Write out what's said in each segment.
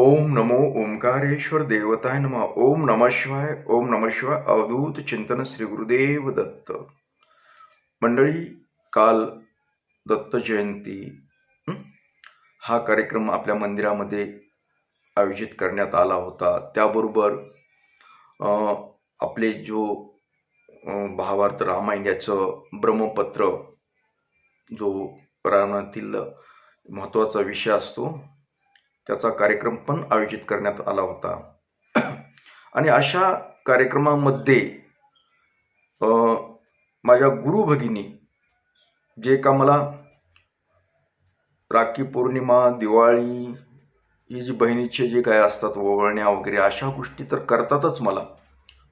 ओम नमो ओंकारेश्वर देवताय नमः. ओम नमः शिवाय. ओम नमः शिवाय. अवधूत चिंतन श्री गुरुदेव दत्त. मंडळी, काल दत्त जयंती हं, हा कार्यक्रम आपल्या मंदिरामध्ये आयोजित करण्यात आला होता. त्याबरोबर आपले जो भावार्थ रामायण याचं ब्रह्मपत्र, जो पुराणातील महत्त्वाचा विषय असतो, त्याचा कार्यक्रम पण आयोजित करण्यात आला होता. आणि अशा कार्यक्रमामध्ये माझ्या गुरु भगिनी जे का मला राखी पौर्णिमा, दिवाळी, ही जी बहिणीचे जे काय असतात ओवाळण्या वगैरे अशा गोष्टी तर करतातच मला.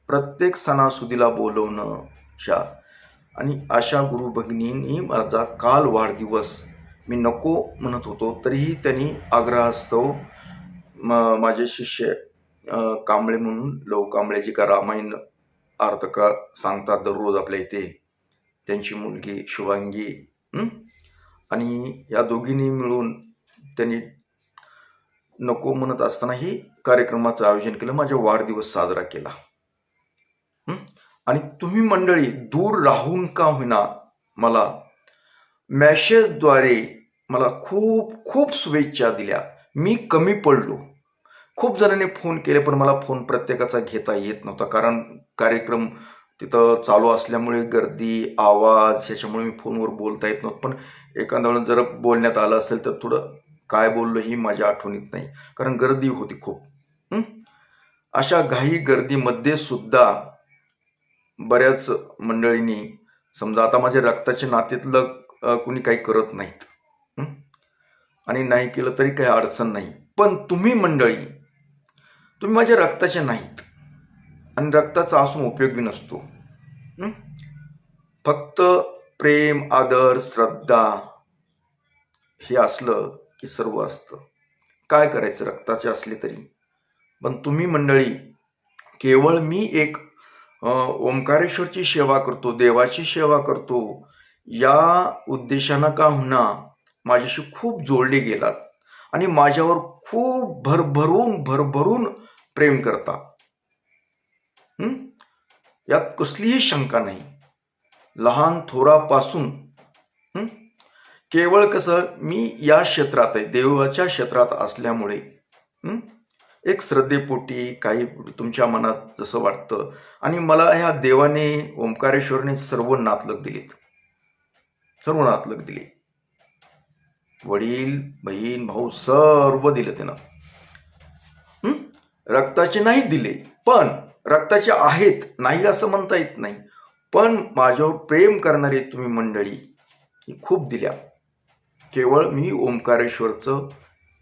प्रत्येक सणासुदीला बोलवणं आणि अशा गुरु भगिनींनी माझा काल वाढदिवस मी नको म्हणत होतो, तरीही त्यांनी आग्रहास्तव माझे शिष्य कांबळे म्हणून, लव कांबळे जे का रामायण अर्थ का सांगतात दररोज आपल्या इथे, त्यांची मुलगी शुभांगी आणि या दोघींनी मिळून त्यांनी नको म्हणत असतानाही कार्यक्रमाचं आयोजन केलं, माझा वाढदिवस साजरा केला. आणि तुम्ही मंडळी दूर राहून का होईना मला मॅसेजद्वारे मला खूप खूप शुभेच्छा दिल्या. मी कमी पडलो. खूप जणांनी फोन केले, पण मला फोन प्रत्येकाचा घेता येत नव्हता, कारण कार्यक्रम तिथं चालू असल्यामुळे गर्दी, आवाज ह्याच्यामुळे मी फोनवर बोलता येत नव्हतं. पण एखाद्या वेळेस जर बोलण्यात आलं असेल तर थोडं काय बोललो ही माझ्या आठवणीत नाही, कारण गर्दी होती खूप. अशा घाई गर्दीमध्ये सुद्धा बऱ्याच मंडळींनी, समजा आता माझ्या रक्ताच्या नात्यातलं कुणी काही करत नाहीत आणि नाही केलं तरी काही अडचण नाही, पण तुम्ही मंडळी, तुम्ही माझ्या रक्ताचे नाहीत आणि रक्ताचा असून उपयोगी नसतो. फक्त प्रेम, आदर, श्रद्धा हे असलं की सर्व असतं. काय करायचं रक्ताचे असले तरी. पण तुम्ही मंडळी, केवळ मी एक ओंकारेश्वरची सेवा करतो, देवाची सेवा करतो, या उद्देशानं का होईना माझ्याशी खूप जोडले गेलात आणि माझ्यावर खूप भरभरून प्रेम करता. यात कसलीही शंका नाही. लहान थोरापासून केवळ कसं, मी या क्षेत्रात आहे, देवाच्या क्षेत्रात असल्यामुळे एक श्रद्धेपोटी काही तुमच्या मनात जसं वाटतं, आणि मला ह्या देवाने, ओंकारेश्वरने सर्व नातलग दिलीत, सर्व नातलग दिली. वडील, बहीण, भाऊ सर्व दिलं त्यानं. रक्ताचे नाही दिले, पण रक्ताचे आहेत, नाही असं म्हणता येत नाही. पण माझ्यावर प्रेम करणारे तुम्ही मंडळी खूप दिल्या. केवळ मी ओंकारेश्वरचं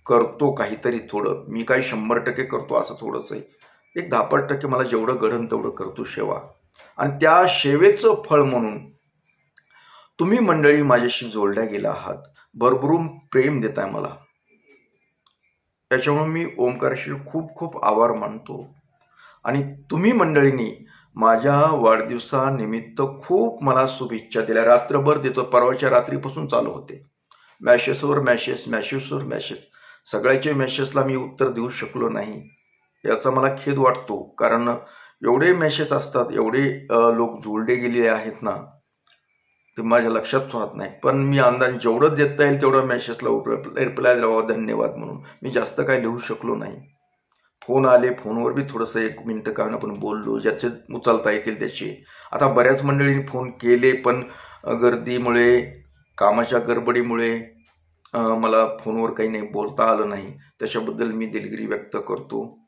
करतो काहीतरी थोडं, मी काही 100% करतो असं थोडंच आहे. एक 10% मला जेवढं घडन तेवढं करतो सेवा, आणि त्या सेवेचं फळ म्हणून तुम्ही मंडळी माझ्याशी जोडल्या गेला आहात, भरभरून प्रेम देताय मला. त्याच्यामुळे मी ओंकारेश्वर खूप खूप आभार मानतो. आणि तुम्ही मंडळींनी माझ्या वाढदिवसानिमित्त खूप मला शुभेच्छा दिल्या. रात्रभर देतो, परवाच्या रात्रीपासून चालू होते, मॅसेजवर मॅसेज. सगळ्याचे मॅसेजला मी उत्तर देऊ शकलो नाही, याचा मला खेद वाटतो, कारण एवढे मॅसेज असतात, एवढे लोक जोडले गेलेले आहेत ना, ते माझ्या लक्षात राहत नाही. पण मी अंदाज जेवढं देता येईल तेवढं मॅसेजला रिप्लाय द्यावा, धन्यवाद म्हणून. मी जास्त काय लिहू शकलो नाही. फोन आले, फोनवर बी थोडंसं 1 मिनिटं काय आपण बोललो, ज्याचे उचलता येतील त्याचे. आता बऱ्याच मंडळींनी फोन केले, पण गर्दीमुळे, कामाच्या गडबडीमुळे मला फोनवर काही नाही बोलता आलं नाही. त्याच्याबद्दल मी दिलगिरी व्यक्त करतो.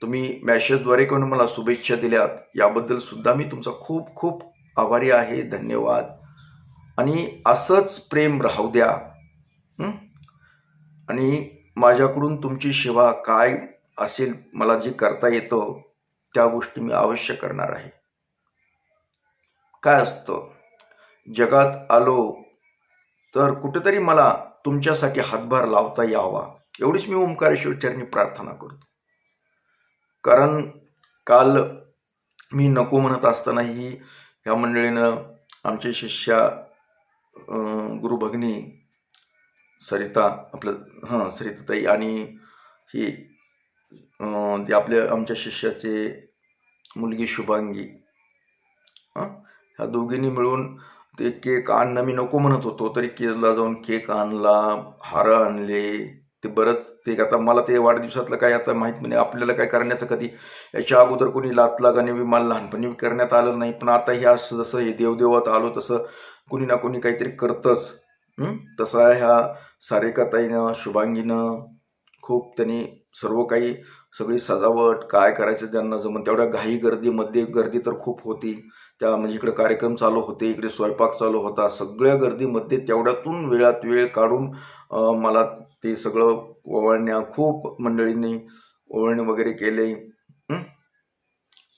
तुम्ही मॅसेजद्वारे करून मला शुभेच्छा दिल्यात, याबद्दल सुद्धा मी तुमचा खूप खूप आभारी आहे. धन्यवाद. आणि असंच प्रेम राहू द्या. आणि माझ्याकडून तुमची सेवा काय असेल, मला जे करता येतं त्या गोष्टी मी अवश्य करणार आहे. काय असतं, जगात आलो तर कुठेतरी मला तुमच्यासाठी हातभार लावता यावा, एवढीच मी ओंकारेश्वर चरणी प्रार्थना करतो. कारण काल मी नको म्हणत असतानाही ह्या मंडळीनं, आमचे शिष्या गुरु भगिनी सरिताताई आणि ही ते आमच्या शिष्याचे मुलगी शुभांगी, ह्या दोघींनी मिळून ते केक आणणं मी नको म्हणत होतो, तरी केजला जाऊन केक आणला, हार आणले. ते बरंच ते आता मला ते वाढदिवसातलं काय आता माहीत नाही, आपल्याला काय करण्याचं कधी याच्या अगोदर कोणी लात लगाने बी मला लहानपणी करण्यात आलं नाही. पण आता हे असं जसं हे देवदेवात आलो तसं कुणी ना कोणी काहीतरी करतंच. तसं ह्या सारिकाताईनं, शुभांगीनं खूप त्यांनी सर्व काही सगळी सजावट काय करायचं त्यांना जमून तेवढ्या घाई गर्दीमध्ये, गर्दी तर खूप होती त्या, म्हणजे इकडे कार्यक्रम चालू होते, इकडे स्वयंपाक चालू होता, सगळ्या गर्दीमध्ये तेवढ्यातून वेळात वेळ काढून मला ते सगळं ओवाळण्या खूप मंडळींनी ओवाळणी वगैरे केले.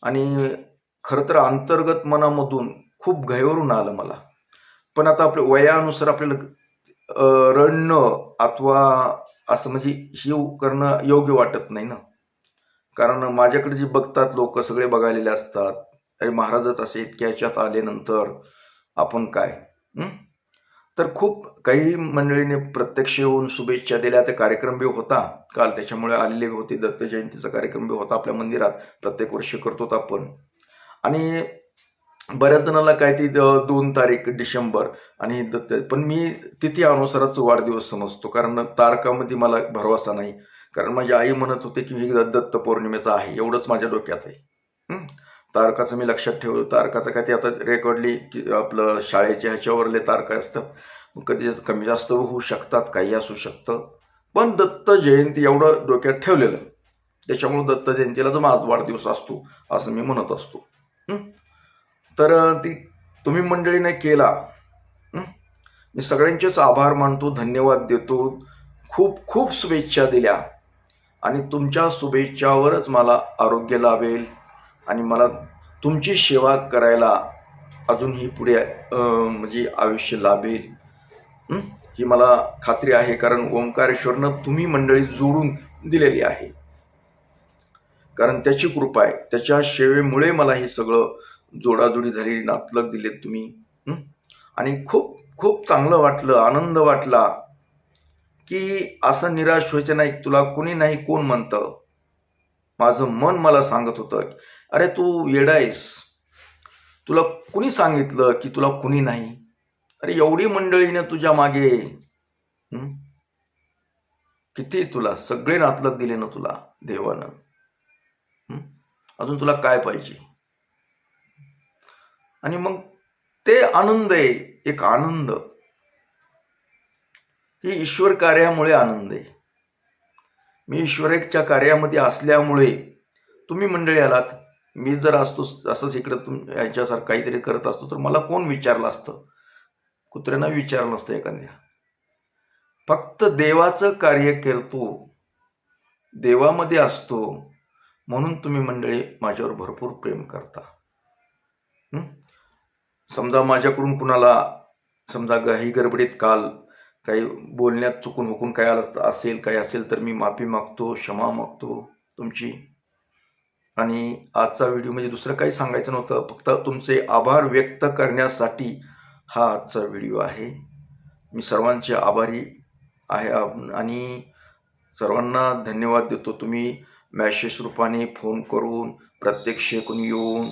आणि खरं तर अंतर्गत मनामधून खूप घाईवरून आलं मला. पण आता आपल्या वयानुसार आपल्याला रडणं अथवा असं म्हणजे हे करणं योग्य वाटत नाही ना. कारण माझ्याकडे जे बघतात लोक सगळे बघायलेले असतात, अरे महाराजच असे इतक्या ह्याच्यात आल्यानंतर आपण काय. तर खूप काही मंडळीने प्रत्यक्ष येऊन शुभेच्छा दिल्या. ते कार्यक्रम बी होता काल, त्याच्यामुळे आलेले होते. दत्त जयंतीचा कार्यक्रम बी होता आपल्या मंदिरात, प्रत्येक वर्षी करतो आपण. आणि बऱ्याच जणांना काय ती 2 तारीख डिसेंबर आणि दत्त, पण मी तिथी अनुसारच वाढदिवस समजतो, कारण तारकामध्ये मला भरवसा नाही. कारण माझी आई म्हणत होते की ही दत्त पौर्णिमेचा आहे, एवढंच माझ्या डोक्यात आहे. तारकाचं मी लक्षात ठेवलं. तारकाचं काय ते आता रेकॉर्डली आपलं शाळेच्या ह्याच्यावरले तारका असतात, कधी कमी जास्त होऊ शकतात, काही असू शकतं. पण दत्त जयंती एवढं डोक्यात ठेवलेलं, त्याच्यामुळे दत्त जयंतीलाच माझा वाढदिवस असतो असं मी म्हणत असतो. तर ती तुम्ही मंडळीने केला, मी सगळ्यांचेच आभार मानतो, धन्यवाद देतो. खूप खूप शुभेच्छा दिल्या आणि तुमच्या शुभेच्छावरच मला आरोग्य लाभेल आणि मला तुमची सेवा करायला अजूनही पुढे म्हणजे आयुष्य लाभेल, ही मला खात्री आहे. कारण ओंकारेश्वरनं तुम्ही मंडळी जोडून दिलेली आहे, कारण त्याची कृपा आहे. त्याच्या सेवेमुळे मला हे सगळं जोडाजोडी झाली, नातलग दिलेत तुम्ही. आणि खूप खूप चांगलं वाटलं, आनंद वाटला की असं निराश व्हायचं नाही. तुला कुणी नाही कोण म्हणतं, माझं मन मला सांगत होतं अरे तू येडा आहेस, तुला कुणी सांगितलं की तुला कुणी नाही. अरे एवढी मंडळीने तुझ्या मागे, किती तुला सगळे नातलग दिले ना तुला देवानं, अजून तुला काय पाहिजे. आणि मग ते आनंद आहे, एक आनंद, ही ईश्वर कार्यामुळे आनंद आहे. मी ईश्वराच्या कार्यामध्ये असल्यामुळे तुम्ही मंडळी आलात. मी जर असतो असंच इकडं याच्यासारखं काहीतरी करत असतो तर मला कोण विचारलं असतं, कुत्र्यांना विचारलं नसतं एखाद्या. फक्त देवाचं कार्य करतो, देवामध्ये असतो, म्हणून तुम्ही मंडळी माझ्यावर भरपूर प्रेम करता. समजा माझ्याकडून कुणाला समजा घाई गडबडीत काल काही बोलण्यात चुकून हुकून काय असेल, काही असेल तर मी माफी मागतो, क्षमा मागतो तुमची. आणि आजचा व्हिडिओ म्हणजे दुसरं काही सांगायचं नव्हतं, फक्त तुमचे आभार व्यक्त करण्यासाठी हा आजचा व्हिडिओ आहे. मी सर्वांचे आभारी आहे आणि सर्वांना धन्यवाद देतो. तुम्ही मॅसेज रूपाने, फोन करून, प्रत्यक्ष कोणी येऊन,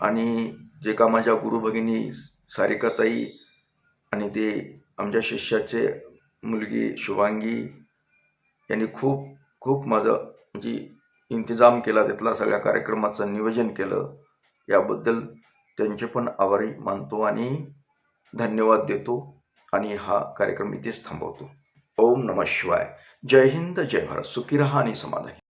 आणि जे का माझ्या गुरु भगिनी सारिकाताई आणि ते आमच्या शिष्याचे मुलगी शुभांगी यांनी खूप खूप माझं म्हणजे इंतजाम केला, तिथला सगळ्या कार्यक्रमाचं नियोजन केलं, याबद्दल त्यांचे पण आभारी मानतो आणि धन्यवाद देतो. आणि हा कार्यक्रम इथेच थांबवतो. ओम नमः शिवाय. जय हिंद, जय भारत. सुखी रहा आणि समाधानी.